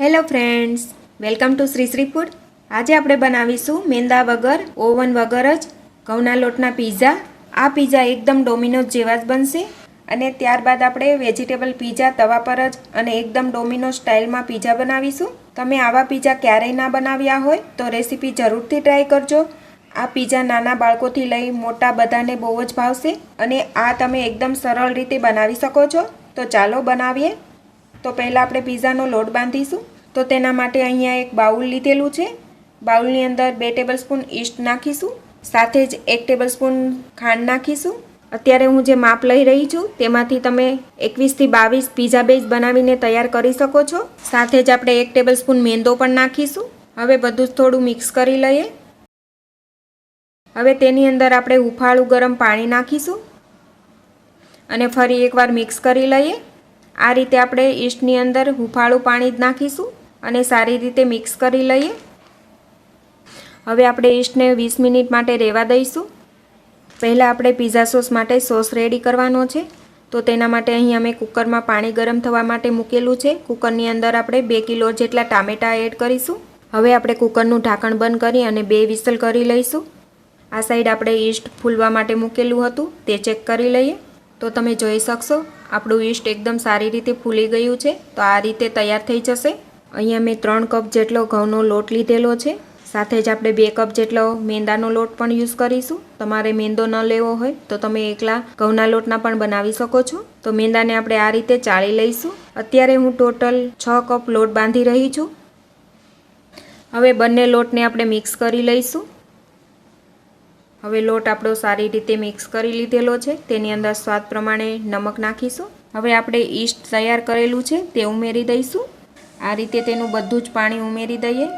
Hello friends, welcome to Shri Shri food. આજે આપણે બનાવીશું મેંદા વગર, ઓવન વગર જ ઘઉંના લોટના પીઝા. આ પીઝા એકદમ ડોમિનોઝ જેવા જ બનશે. અને ત્યારબાદ આપણે વેજીટેબલ પીઝા તવા પર જ અને એકદમ ડોમિનોઝ સ્ટાઇલમાં પીઝા બનાવીશું. તમે આવા પીઝા ક્યારેય ના બનાવ્યા હોય તો રેસીપી જરૂરથી ટ્રાય કરજો. આ પીઝા નાના બાળકોથી લઈ મોટા બધાને બહુ જ ભાવશે અને આ તમે એકદમ સરળ રીતે બનાવી શકો છો. તો ચાલો બનાવીએ. તો પહેલાં આપણે પીઝાનો લોટ બાંધીશું. તો તેના માટે અહીંયા એક બાઉલ લીધેલું છે. બાઉલની અંદર 2 ટેબલસ્પૂન ઈસ્ટ નાખીશું. સાથે જ 1 ટેબલસ્પૂન ખાંડ નાખીશું. અત્યારે હું જે માપ લઈ રહી છું તેમાંથી તમે 21 થી 22 પીઝા બેઝ બનાવીને તૈયાર કરી શકો છો. સાથે જ આપણે 1 ટેબલસ્પૂન મેંદો પણ નાખીશું. હવે બધું જ થોડું મિક્સ કરી લઈએ. હવે તેની અંદર આપણે હુંફાળું ગરમ પાણી નાખીશું અને ફરી એકવાર મિક્સ કરી લઈએ. આ રીતે આપણે ઈસ્ટની અંદર હુંફાળું પાણી જ નાખીશું અને સારી રીતે મિક્સ કરી લઈએ. હવે આપણે ઈસ્ટને 20 મિનિટ માટે રહેવા દઈશું. પહેલાં આપણે પીઝા સોસ માટે સોસ રેડી કરવાનો છે. તો તેના માટે અહીં અમે કુકરમાં પાણી ગરમ થવા માટે મૂકેલું છે. કુકરની અંદર આપણે 2 કિલો જેટલા ટામેટાં એડ કરીશું. હવે આપણે કુકરનું ઢાંકણ બંધ કરી અને 2 વિસલ કરી લઈશું. આ સાઈડ આપણે ઈસ્ટ ફૂલવા માટે મૂકેલું હતું તે ચેક કરી લઈએ. તો તમે જોઈ શકશો આપણું ઈસ્ટ એકદમ સારી રીતે ફૂલી ગયું છે. તો આ રીતે તૈયાર થઈ જશે. અહીંયા મેં 3 કપ જેટલો ઘઉંનો લોટ લીધેલો છે. સાથે જ આપણે 2 કપ જેટલો મેંદાનો લોટ પણ યુઝ કરીશું. તમારે મેંદો ન લેવો હોય તો તમે એકલા ઘઉંના લોટના પણ બનાવી શકો છો. તો મેંદાને આપણે આ રીતે ચાળી લઈશું. અત્યારે હું ટોટલ 6 કપ લોટ બાંધી રહી છું. હવે બંને લોટને આપણે મિક્સ કરી લઈશું. હવે લોટ આપણો સારી રીતે મિક્સ કરી લીધેલો છે. તેની અંદર સ્વાદ પ્રમાણે નમક નાખીશું. હવે આપણે ઈસ્ટ તૈયાર કરેલું છે તે ઉમેરી દઈશું. આ રીતે તેનું બધું જ પાણી ઉમેરી દઈએ.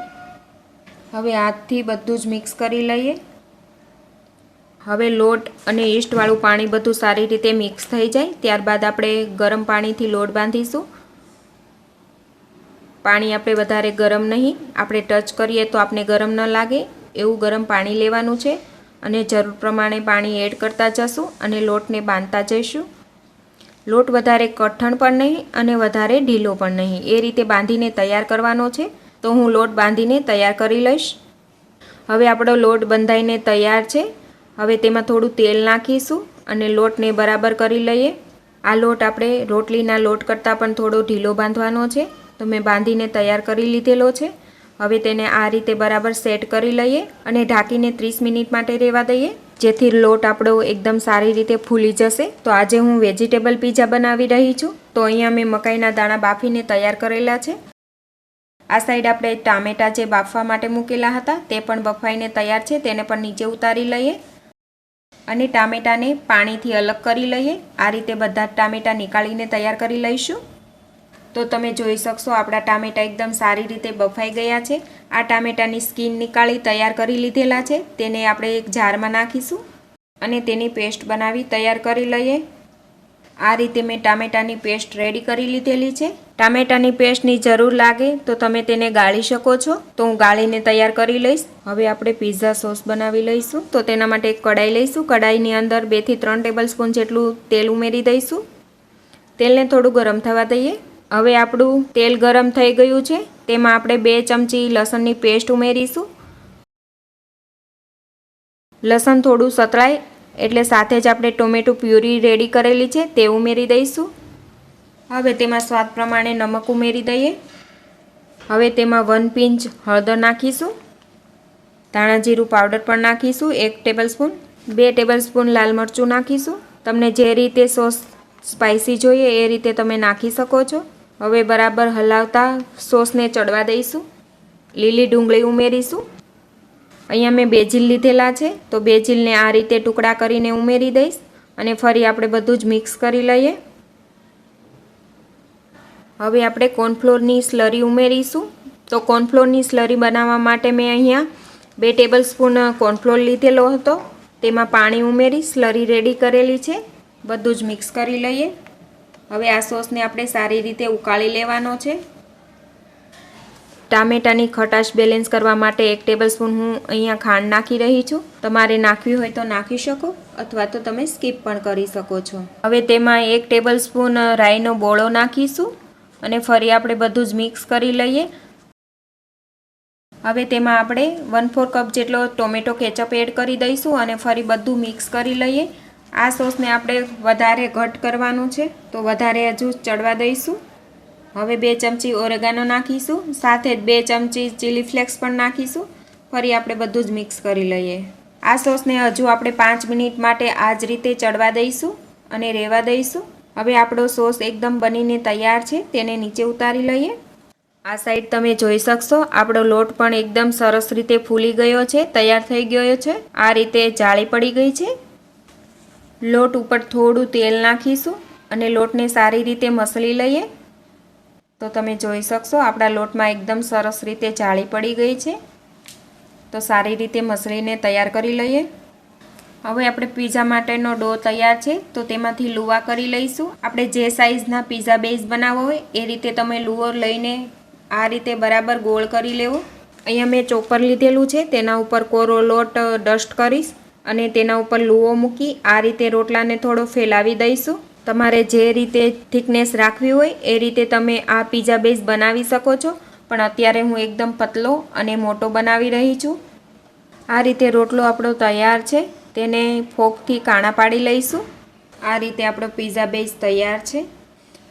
હવે હાથથી બધું જ મિક્સ કરી લઈએ. હવે લોટ અને ઈસ્ટવાળું પાણી બધું સારી રીતે મિક્સ થઈ જાય ત્યારબાદ આપણે ગરમ પાણીથી લોટ બાંધીશું. પાણી આપણે વધારે ગરમ નહીં, આપણે ટચ કરીએ તો આપણે ગરમ ન લાગે એવું ગરમ પાણી લેવાનું છે. અને જરૂર પ્રમાણે પાણી એડ કરતા જશું અને લોટને બાંધતા જઈશું. લોટ વધારે કઠણ પણ નહીં અને વધારે ઢીલો પણ નહીં, એ રીતે બાંધીને તૈયાર કરવાનો છે. તો હું લોટ બાંધીને તૈયાર કરી લઈશ. હવે આપણો લોટ બંધાઈને તૈયાર છે. હવે તેમાં થોડું તેલ નાખીશું અને લોટને બરાબર કરી લઈએ. આ લોટ આપણે રોટલીના લોટ કરતાં પણ થોડો ઢીલો બાંધવાનો છે. તો મેં બાંધીને તૈયાર કરી લીધેલો છે. હવે તેને આ રીતે બરાબર સેટ કરી લઈએ અને ઢાંકીને 30 મિનિટ માટે રહેવા દઈએ, જેથી લોટ આપણો એકદમ સારી રીતે ફૂલી જશે. તો આજે હું વેજીટેબલ પીઝા બનાવી રહી છું. તો અહીંયા મેં મકાઈના દાણા બાફીને તૈયાર કરેલા છે. આ સાઈડ આપણે ટામેટાં જે બાફવા માટે મૂકેલા હતા તે પણ બફાઈને તૈયાર છે. તેને પણ નીચે ઉતારી લઈએ અને ટામેટાને પાણીથી અલગ કરી લઈએ. આ રીતે બધા જ ટામેટાં નીકાળીને તૈયાર કરી લઈશું. તો તમે જોઈ શકશો આપણા ટામેટાં એકદમ સારી રીતે બફાઈ ગયા છે. આ ટામેટાની સ્કીન નીકાળી તૈયાર કરી લીધેલા છે. તેને આપણે એક જારમાં નાખીશું અને તેની પેસ્ટ બનાવી તૈયાર કરી લઈએ. આ રીતે મેં ટામેટાની પેસ્ટ રેડી કરી લીધેલી છે. ટામેટાની પેસ્ટની જરૂર લાગે તો તમે તેને ગાળી શકો છો. તો હું ગાળીને તૈયાર કરી લઈશ. હવે આપણે પીઝા સોસ બનાવી લઈશું. તો તેના માટે એક કઢાઈ લઈશું. કઢાઈની અંદર 2 થી 3 ટેબલસ્પૂન જેટલું તેલ ઉમેરી દઈશું. તેલને થોડું ગરમ થવા દઈએ. હવે આપણું તેલ ગરમ થઈ ગયું છે. તેમાં આપણે 2 ચમચી લસણની પેસ્ટ ઉમેરીશું. લસણ થોડું સતળાય એટલે સાથે જ આપણે ટોમેટો પ્યુરી રેડી કરેલી છે તે ઉમેરી દઈશું. હવે તેમાં સ્વાદ પ્રમાણે નમક ઉમેરી દઈએ. હવે તેમાં 1 પિંચ હળદર નાખીશું. ધાણા જીરું પાવડર પણ નાખીશું 1 ટેબલસ્પૂન. 2 ટેબલસ્પૂન લાલ મરચું નાખીશું. તમને જે રીતે સોસ સ્પાઇસી જોઈએ એ રીતે તમે નાખી શકો છો. હવે બરાબર હલાવતા સોસને ચડવા દઈશું. લીલી ડુંગળી ઉમેરીશું. અહીંયા મેં બેજીલ લીધેલા છે તો બેજીલને આ રીતે ટુકડા કરીને ઉમેરી દઈશ અને ફરી આપણે બધું જ મિક્સ કરી લઈએ. હવે આપણે કોર્નફ્લોરની સ્લરી ઉમેરીશું. તો કોર્નફ્લોરની સ્લરી બનાવવા માટે મેં અહીંયા 2 ટેબલસ્પૂન કોર્નફ્લોર લીધેલો હતો. તેમાં પાણી ઉમેરી સ્લરી રેડી કરેલી છે. બધું જ મિક્સ કરી લઈએ. હવે આ સોસને આપણે સારી રીતે ઉકાળી લેવાનો છે. ટામેટાની ખટાશ બેલેન્સ કરવા માટે 1 ટેબલસ્પૂન હું અહીંયા ખાંડ નાખી રહી છું. તમારે નાખવી હોય તો નાખી શકો અથવા તો તમે સ્કીપ પણ કરી શકો છો. હવે તેમાં 1 ટેબલસ્પૂન રાઈનો બોળો નાખીશું અને ફરી આપણે બધું જ મિક્સ કરી લઈએ। હવે તેમાં આપણે 1/4 કપ જેટલો ટોમેટો કેચઅપ એડ કરી દઈશું અને ફરી બધું મિક્સ કરી લઈએ। આ સોસને આપણે વધારે ઘટ કરવાનું છે તો વધારે હજુ ચડવા દઈશું। હવે 2 ચમચી ઓરેગાનો નાખીશું, સાથે જ 2 ચમચી ચીલી ફ્લેક્સ પણ નાખીશું। ફરી આપણે બધું જ મિક્સ કરી લઈએ। આ સોસને હજુ આપણે 5 મિનિટ માટે આ જ રીતે ચડવા દઈશું અને રહેવા દઈશું। હવે આપણો સોસ એકદમ બનીને તૈયાર છે, તેને નીચે ઉતારી લઈએ। આ સાઈડ તમે જોઈ શકશો આપણો લોટ પણ એકદમ સરસ રીતે ફૂલી ગયો છે, તૈયાર થઈ ગયો છે। આ રીતે જાળી પડી ગઈ છે। લોટ ઉપર થોડું તેલ નાખીશું અને લોટને સારી રીતે મસળી લઈએ। તો તમે જોઈ શકશો આપણા લોટમાં એકદમ સરસ રીતે જાળી પડી ગઈ છે। તો સારી રીતે મસળીને તૈયાર કરી લઈએ। હવે આપણે પીઝા માટેનો ડો તૈયાર છે તો તેમાંથી લુવા કરી લઈશું। આપણે જે સાઈઝના પીઝા બેઝ બનાવવો હોય એ રીતે તમે લુવો લઈને આ રીતે બરાબર ગોળ કરી લેવો। અહીંયા મેં ચોપર લીધેલું છે, તેના ઉપર કોરો લોટ ડસ્ટ કરીશ અને તેના ઉપર લુવો મૂકી આ રીતે રોટલાને થોડો ફેલાવી દઈશું। તમારે જે રીતે થિકનેસ રાખવી હોય એ રીતે તમે આ પીઝા બેઝ બનાવી શકો છો, પણ અત્યારે હું એકદમ પતલો અને મોટો બનાવી રહી છું। આ રીતે રોટલો આપણો તૈયાર છે, તેને ફોકથી કાણા પાડી લઈશું। આ રીતે આપણો પીઝા બેઝ તૈયાર છે।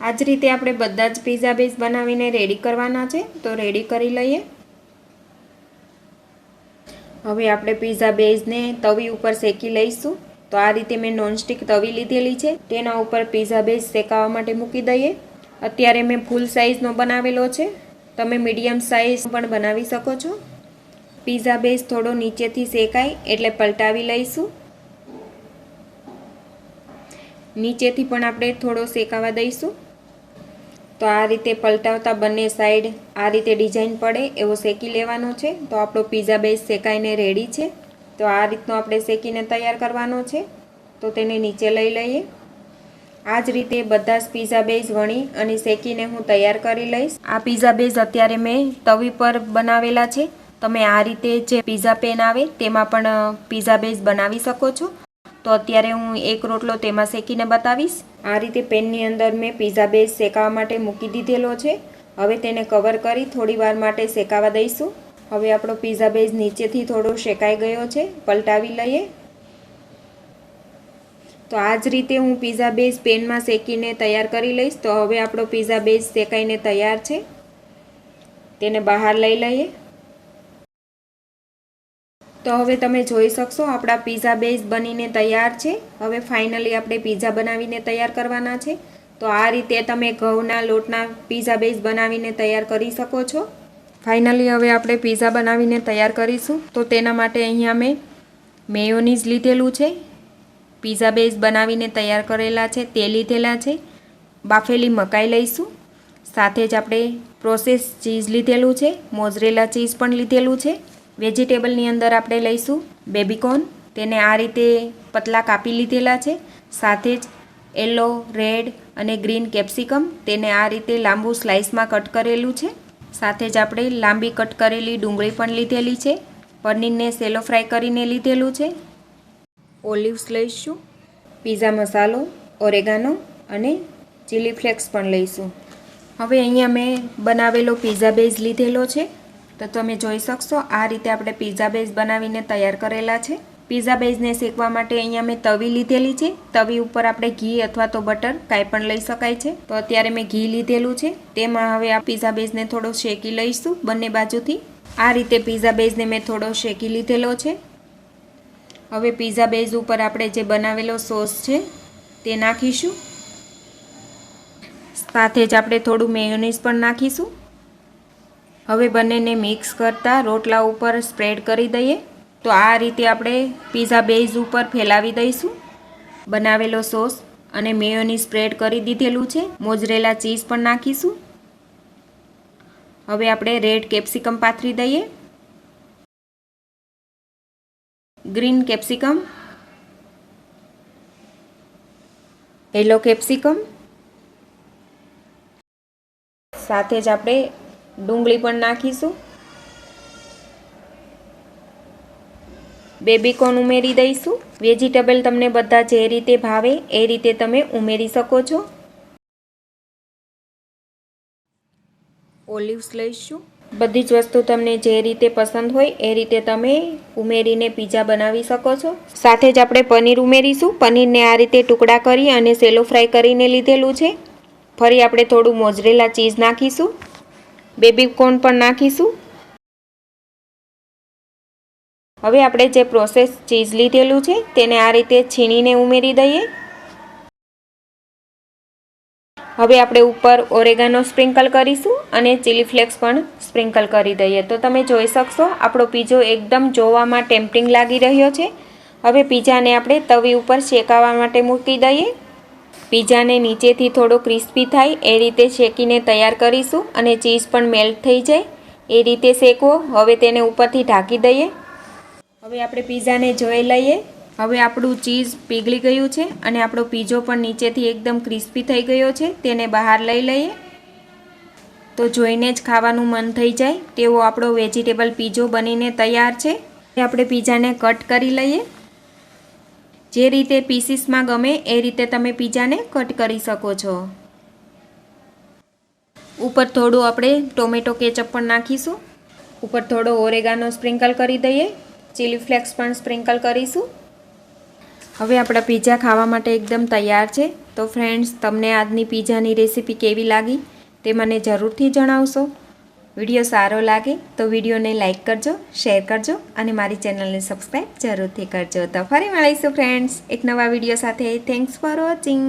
આ જ રીતે આપણે બધા જ પીઝા બેઝ બનાવીને રેડી કરવાના છે, તો રેડી કરી લઈએ। હવે આપણે પીઝા બેઝને તવી ઉપર શેકી લઈશું। તો આ રીતે મેં નોનસ્ટિક તવી લીધેલી છે, તેના ઉપર પીઝા બેઝ શેકાવા માટે મૂકી દઈએ। અત્યારે મેં ફૂલ સાઇઝનો બનાવેલો છે, તમે મીડિયમ સાઇઝ પણ બનાવી શકો છો। પીઝા બેઝ થોડો નીચેથી શેકાય એટલે પલટાવી લઈશું। નીચેથી પણ આપણે થોડો શેકાવા દઈશું। તો આ રીતે પલટાવતા બંને સાઈડ આ રીતે ડિઝાઇન પડે એવો શેકી લેવાનો છે। તો આપણો પીઝા બેઝ શેકાઈને રેડી છે। તો આ રીતનો આપણે શેકીને તૈયાર કરવાનો છે, તો તેને નીચે લઈ લઈએ। આ જ રીતે બધા જ પીઝા બેઝ વણી અને શેકીને હું તૈયાર કરી લઈશ। આ પીઝા બેઝ અત્યારે મેં તવી પર બનાવેલા છે, તમે આ રીતે જે પીઝા પેન આવે તેમાં પણ પીઝા બેઝ બનાવી શકો છો। તો અત્યારે હું એક રોટલો તેમાં શેકીને બતાવીશ। આ રીતે પેનની અંદર મેં પીઝા બેઝ શેકાવા માટે મૂકી દીધેલો છે। હવે તેને કવર કરી થોડી વાર માટે શેકાવા દઈશું। હવે આપણો પીઝા બેઝ નીચેથી થોડો શેકાઈ ગયો છે, પલટાવી લઈએ। તો આ જ રીતે હું પીઝા બેઝ પેનમાં શેકીને તૈયાર કરી લઈશ। તો હવે આપણો પીઝા બેઝ શેકાઈને તૈયાર છે, તેને બહાર લઈ લઈએ। તો હવે તમે જોઈ શકશો આપણા પીઝા બેઝ બનીને તૈયાર છે। હવે ફાઇનલી આપણે પીઝા બનાવીને તૈયાર કરવાના છે। તો આ રીતે તમે ઘઉંના લોટના પીઝા બેઝ બનાવીને તૈયાર કરી શકો છો। ફાઇનલી હવે આપણે પીઝા બનાવીને તૈયાર કરીશું। તો તેના માટે અહીંયા મેં મેયોનીઝ લીધેલું છે, પીઝા બેઝ બનાવીને તૈયાર કરેલા છે તે લીધેલા છે, બાફેલી મકાઈ લઈશું, સાથે જ આપણે પ્રોસેસ ચીઝ લીધેલું છે, મોઝરેલા ચીઝ પણ લીધેલું છે। વેજીટેબલની અંદર આપણે લઈશું બેબીકોર્ન, તેને આ રીતે પતલા કાપી લીધેલા છે, સાથે જ યલો, રેડ અને ગ્રીન કેપ્સિકમ, તેને આ રીતે લાંબુ સ્લાઇસમાં કટ કરેલું છે, સાથે જ આપણે લાંબી કટ કરેલી ડુંગળી પણ લીધેલી છે, પનીરને સેલો ફ્રાય કરીને લીધેલું છે, ઓલિવ્સ લઈશું, પીઝા મસાલો, ઓરેગાનો અને ચીલી ફ્લેક્સ પણ લઈશું। હવે અહીંયા મેં બનાવેલો પીઝા બેઝ લીધેલો છે, તો તમે જોઈ શકશો આ રીતે આપણે પીઝા બેઝ બનાવીને તૈયાર કરેલા છે। પીઝા બેઝને શેકવા માટે અહીંયા મેં તવી લીધેલી છે, તવી ઉપર આપણે ઘી અથવા તો બટર કાંઈ પણ લઈ શકાય છે। તો અત્યારે મેં ઘી લીધેલું છે, તેમાં હવે આ પીઝા બેઝને થોડો શેકી લઈશું બંને બાજુથી। આ રીતે પીઝા બેઝને મેં થોડો શેકી લીધેલો છે। હવે પીઝા બેઝ ઉપર આપણે જે બનાવેલો સોસ છે તે નાખીશું, સાથે જ આપણે થોડું મેયોનીઝ પણ નાખીશું। હવે બંનેને મિક્સ કરતા રોટલા ઉપર સ્પ્રેડ કરી દઈએ। તો આ રીતે આપણે પીઝા બેઝ ઉપર ફેલાવી દઈશું બનાવેલો સોસ અને મેયોનીઝ સ્પ્રેડ કરી દીધેલું છે, મોઝરેલા ચીઝ પણ નાખીશું। હવે આપણે રેડ કેપ્સિકમ પાથરી દઈએ, ગ્રીન કેપ્સિકમ, યલો કેપ્સિકમ, સાથે જ આપણે ડુંગળી પણ નાખીશું, બેબીકોર્ન ઉમેરી દઈશું। વેજીટેબલ તમને બધા જે રીતે ભાવે એ રીતે તમે ઉમેરી શકો છો। ઓલિવ્સ લઈશું. બધી જ વસ્તુ તમને જે રીતે પસંદ હોય એ રીતે તમે ઉમેરીને પીઝા બનાવી શકો છો. સાથે જ આપણે પનીર ઉમેરીશું. પનીરને આ રીતે ટુકડા કરી અને સેલો ફ્રાય કરીને લીધેલું છે. ફરી આપણે થોડું મોઝરેલા ચીઝ નાખીશું. બેબી કોર્ન પણ નાખીશું. હવે આપણે જે પ્રોસેસ ચીઝ લીધેલું છે તેને આ રીતે છીણીને ઉમેરી દઈએ. હવે આપણે ઉપર ઓરેગાનો સ્પ્રિંકલ કરીશું અને ચીલી ફ્લેક્સ પણ સ્પ્રિંકલ કરી દઈએ. તો તમે જોઈ શકશો આપણો પીઝો એકદમ જોવામાં ટેમ્પટિંગ લાગી રહ્યો છે. હવે પીઝાને આપણે તવી ઉપર શેકાવા માટે મૂકી દઈએ. પીઝાને નીચેથી થોડો ક્રિસ્પી થાય એ રીતે શેકીને તૈયાર કરીશું અને ચીઝ પણ મેલ્ટ થઈ જાય એ રીતે શેકવો. હવે તેને ઉપરથી ઢાંકી દઈએ. હવે આપણે પીઝાને જોઈ લઈએ. હવે આપણું ચીઝ પીગળી ગયું છે અને આપણો પીઝો પણ નીચેથી એકદમ ક્રિસ્પી થઈ ગયો છે. તેને બહાર લઈ લઈએ. તો જોઈને જ ખાવાનું મન થઈ જાય તેવો આપણો વેજીટેબલ પીઝો બનીને તૈયાર છે. આપણે પીઝાને કટ કરી લઈએ. જે રીતે પીસીસમાં ગમે એ રીતે તમે પીઝાને કટ કરી શકો છો. ઉપર થોડું આપણે ટોમેટો કેચઅપ પણ નાખીશું. ઉપર થોડો ઓરેગાનો સ્પ્રિંકલ કરી દઈએ. ચીલી ફ્લેક્સ પણ સ્પ્રિંકલ કરીશું. હવે આપણા પીઝા ખાવા માટે એકદમ તૈયાર છે. તો ફ્રેન્ડ્સ, તમને આજની પીઝાની રેસીપી કેવી લાગી તે મને જરૂરથી જણાવશો. વિડીયો સારો લાગે તો વિડીયોને લાઇક કરજો, શેર કરજો અને મારી ચેનલને સબસ્ક્રાઈબ જરૂરથી કરજો. તો ફરી મળીશું ફ્રેન્ડ્સ એક નવા વિડીયો સાથે. Thanks for watching.